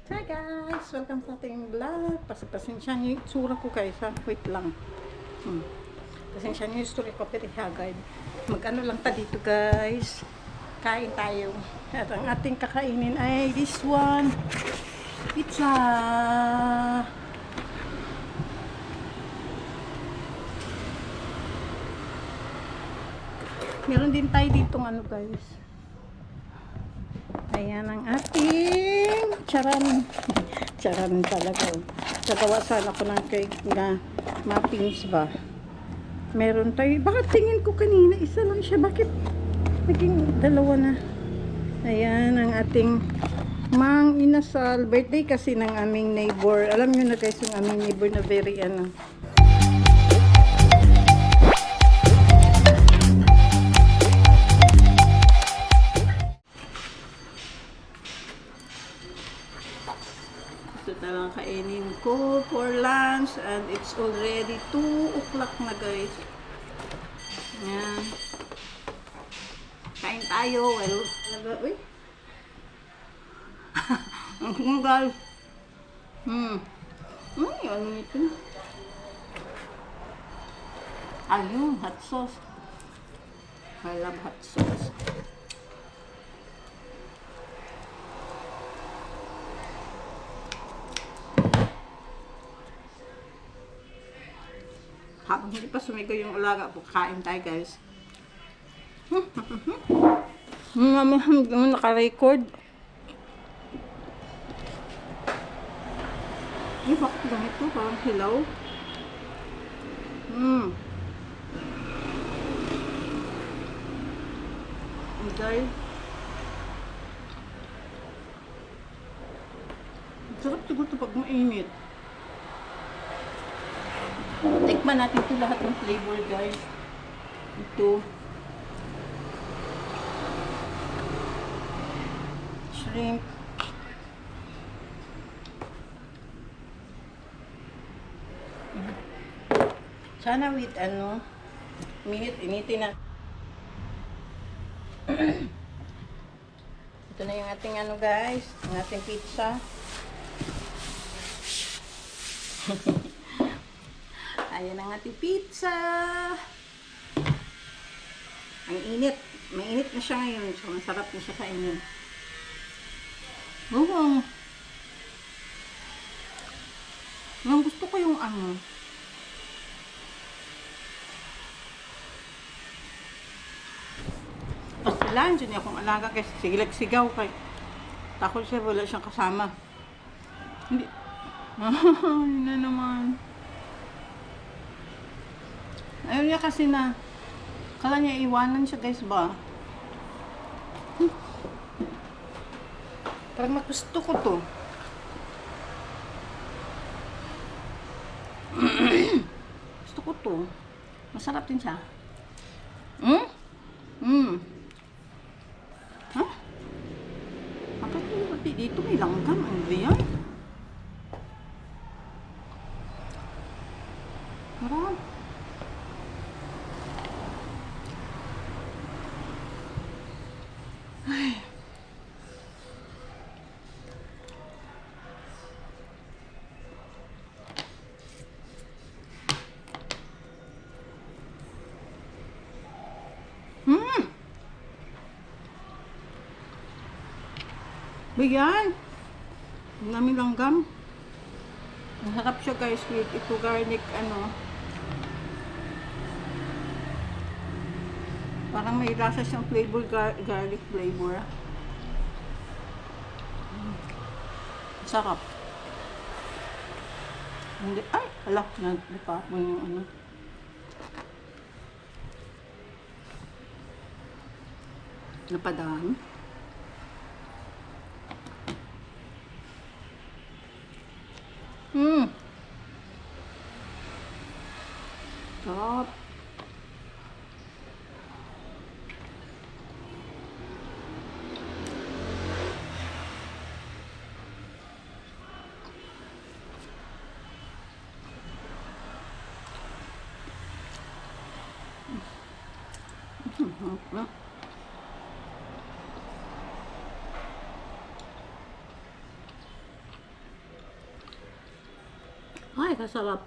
Hi guys! Welcome sa ating vlog. Pasensya niyo yung itsura ko guys ha. Wait lang. Pasensya niyo yung itsura ko pero hagad. Mag-ano lang ta dito guys. Kain tayo. At ang ating kakainin ay this one. Pizza! Meron din tayo ditong ano guys. Ayan ang ating charan. Charan talaga. Gagawa sana ko ng cake na muffins ba. Meron tayo. Bakit tingin ko kanina isa lang siya? Bakit naging dalawa na? Ayan ang ating mang inasal. Birthday kasi ng aming neighbor. Alam nyo na guys yung aming neighbor na very ano. Ito talang kainin ko for lunch and it's already 2 o'clock na guys. Ayan. Kain tayo. Well, uy. Ang guys. Ano ito? Ayun, hot sauce. I love hot sauce. Habang hindi pa sumigaw yung ulaga po, kain tayo guys. Hanggang naka-record. Eh, bakit ganito? Parang hilaw. Guys. Sarap siguro ito pag mainit. Tikman natin ito lahat ng flavor guys. Ito. Shrimp. Sana with ano, initin na. Ito na yung ating ano guys, ang ating pizza. Ayan ang ating pizza. Ang init. Mainit na siya ngayon. So, masarap na siya kainin. Oo. Ang gusto ko yung ano. Wala, dyan akong alaga kasi sigilag-sigaw kay takot siya, wala siyang kasama. Hindi. Yun na naman. Ayaw niya kasi na kala niya iwanan siya guys ba. Parang magusto ko to. Gusto ko to. Masarap din siya. Huh? Bakit pati dito may langgam? Ano ba yan? Marami. Ay. Bayan. Ang daming langgam. Masarap siya guys with ito garlic ano. Parang may lasa siyang flavor, garlic flavor. Sarap. Hindi, ay, ala, nagpa mo yung ano. Napadaan. Sarap. Ay, kasarap.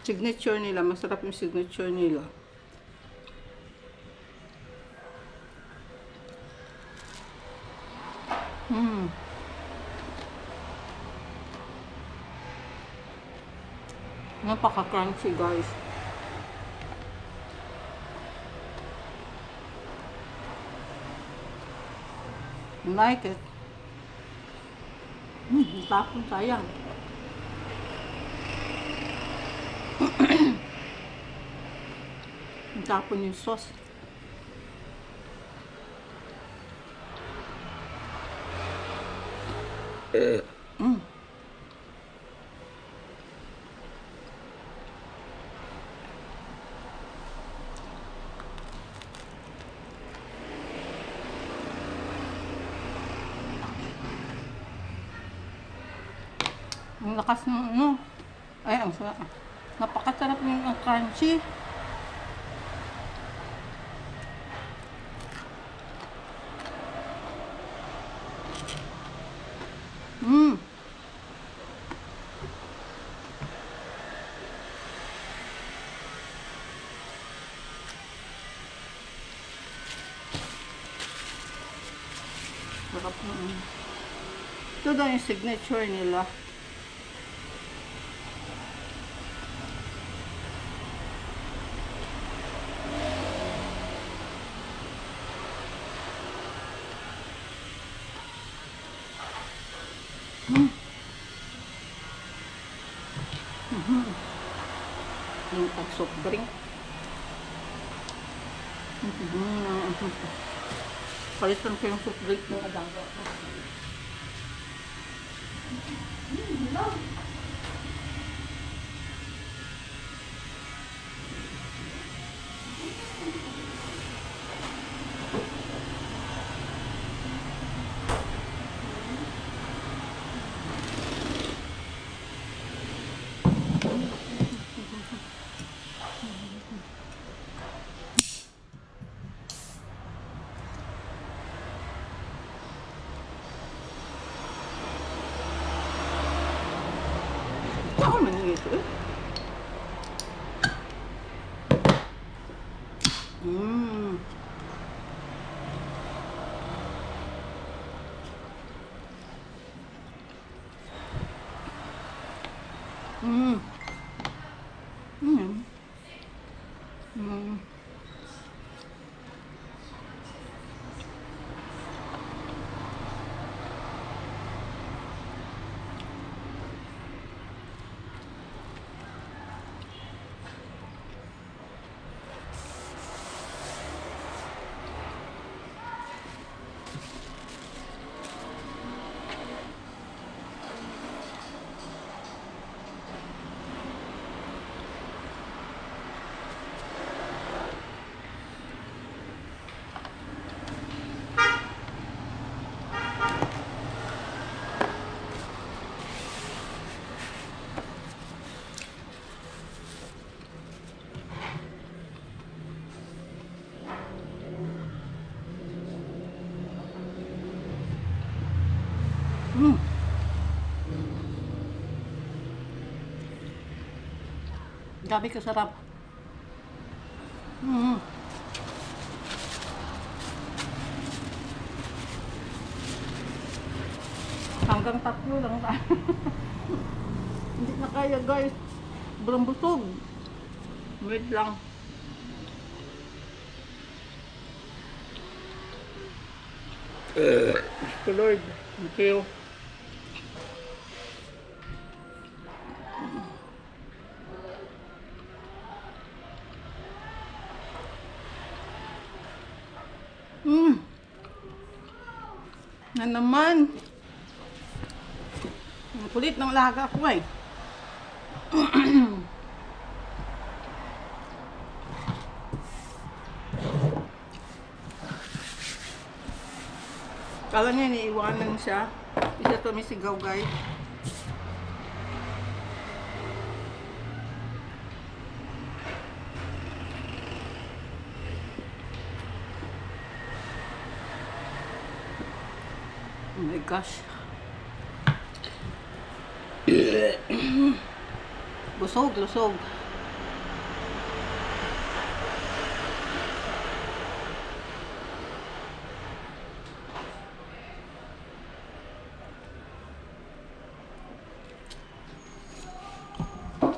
Signature nila. Masarap yung signature nila. Mm. Napaka-crunchy, guys. I like it. Tapon, sayang. Tapon yung sauce. Mm. Ang lakas ng ano. Ay, ang sarap. Napakasarap yung crunchy. Mmm. Sarap na. Ito daw yung signature nila. Yung soft drink. Palitan ko yung soft drink ng adanggo. Ako man yung ito eh. Mmm. Mmm. Mmm. Mmm. Mmm. Gabi kasarap. Mmm. Hanggang 3 lang tayo. Hindi na kaya, guys. Sobrang busog. Wait lang. Lord, thank you. Na naman. Ang kulit ng laga ko eh. Kala niya iniiwanan siya. Isa tumisigaw, guys. Oh my gosh. Busog, lusog.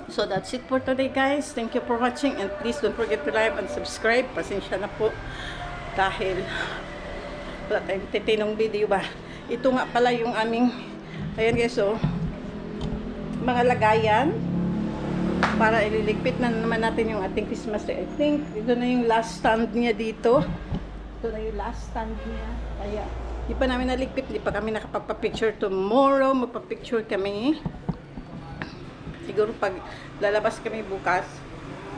So that's it for today, guys. Thank you for watching, and please don't forget to like and subscribe. Pasensya na po dahil wala tayong titinong video ba. Ito nga pala yung aming, ayan guys, oh, mga lagayan para ililigpit na naman natin yung ating Christmas tree. I think ito na yung last stand niya dito. Ito na yung last stand niya. Kaya di pa namin naligpit, di pa kami nakapagpa-picture. Tomorrow magpa-picture kami. Siguro pag lalabas kami bukas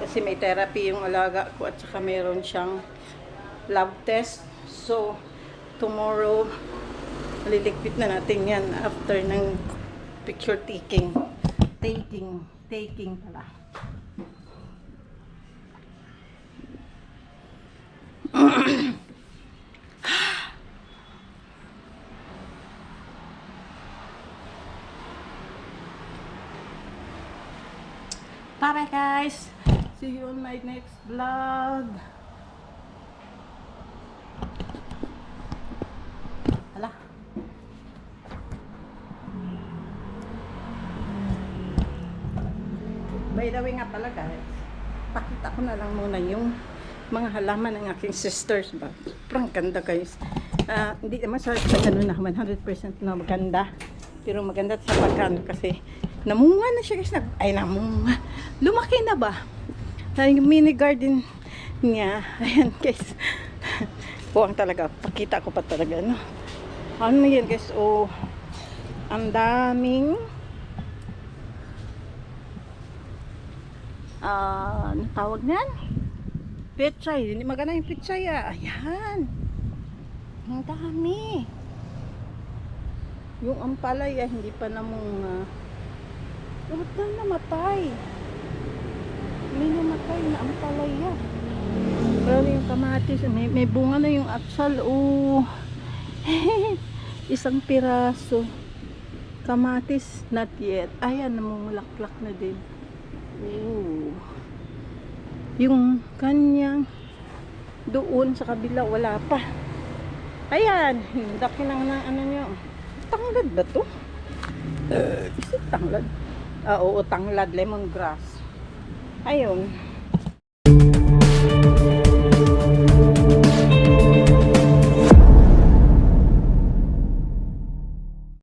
kasi may therapy yung alaga ko at saka mayroon siyang lab test. So tomorrow liligpit na natin yan after ng picture taking pala. Bye guys, see you on my next vlog. Hala. By the way nga pala guys, pakita ko na lang muna yung mga halaman ng aking sisters ba. Sobrang ganda guys. Hindi naman sa ano na 100% na maganda, pero maganda sa pagkano kasi namunga na siya guys. Namunga. Lumaki na ba? Yung mini garden niya. Ayan guys. Buwang talaga. Pakita ko pa talaga. No? Ano yan guys? Oh, ang daming ano tawag niyan? Pechay. Hindi maganda yung pechay. Ayan. Ang dami. Yung ampalaya hindi pa namunga. Ba't na namatay? May namatay na ampalaya. Pero yung kamatis, may bunga na yung atsal. Oh. Isang piraso. Kamatis, not yet. Ayan, namumulaklak na din. Oh. Yung kanyang doon sa kabila, wala pa. Ayan, daki lang na ano nyo. Tanglad ba to? Is it tanglad? Oo, tanglad, lemongrass. Ayun.